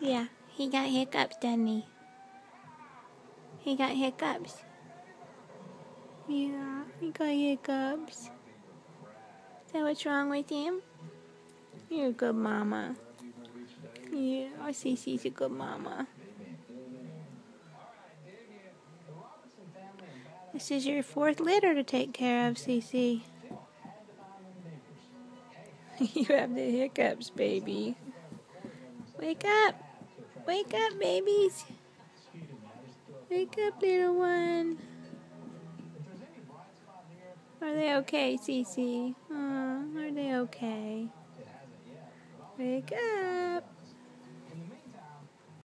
Yeah, he got hiccups, doesn't he? He got hiccups. Yeah, he got hiccups. Is that what's wrong with him? You're a good mama. Yeah, Cece's a good mama. This is your fourth litter to take care of, Cece. You have the hiccups, baby. Wake up! Wake up, babies! Wake up, little one. Are they okay, Cece? Are they okay? Wake up!